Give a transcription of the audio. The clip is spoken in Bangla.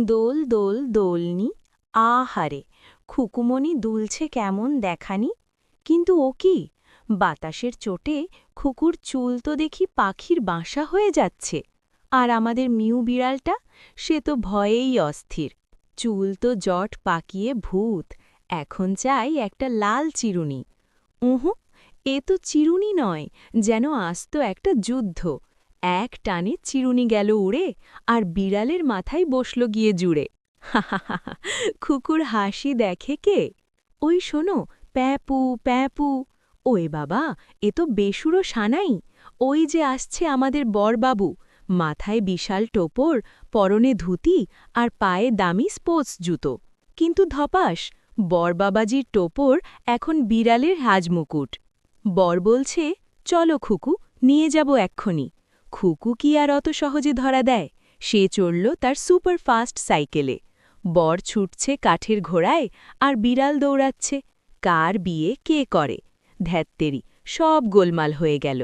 দোল দোল দোলনি আহারে খুকুমণি দুলছে কেমন দেখানি কিন্তু ও কি বাতাসের চোটে খুকুর চুল তো দেখি পাখির বাসা হয়ে যাচ্ছে আর আমাদের মিউ বিড়ালটা সে তো ভয়েই অস্থির চুল তো জট পাকিয়ে ভূত এখন চাই একটা লাল চিরুনি উহু এ তো চিরুনি নয় যেন আস্ত একটা যুদ্ধ এক টানে চিরুনি গেল উড়ে আর বিড়ালের মাথায় বসল গিয়ে জুড়ে হাহাহা খুকুর হাসি দেখে কে ওই শোনো প্যাপু প্যাপু ওই বাবা এ তো বেসুরো সানাই ওই যে আসছে আমাদের বরবাবু মাথায় বিশাল টোপর পরনে ধুতি আর পায়ে দামি স্পোর্টস জুতো কিন্তু ধপাস বরবাবাজির টোপর এখন বিড়ালের হাজমুকুট বর বলছে চলো খুকু নিয়ে যাব এক্ষুনি খুকু কি আর অত সহজে ধরা দেয় সে চড়ল তার সুপারফাস্ট সাইকেলে বর ছুটছে কাঠের ঘোড়ায় আর বিড়াল দৌড়াচ্ছে কার বিয়ে কে করে ধ্যাত্তেরি সব গোলমাল হয়ে গেল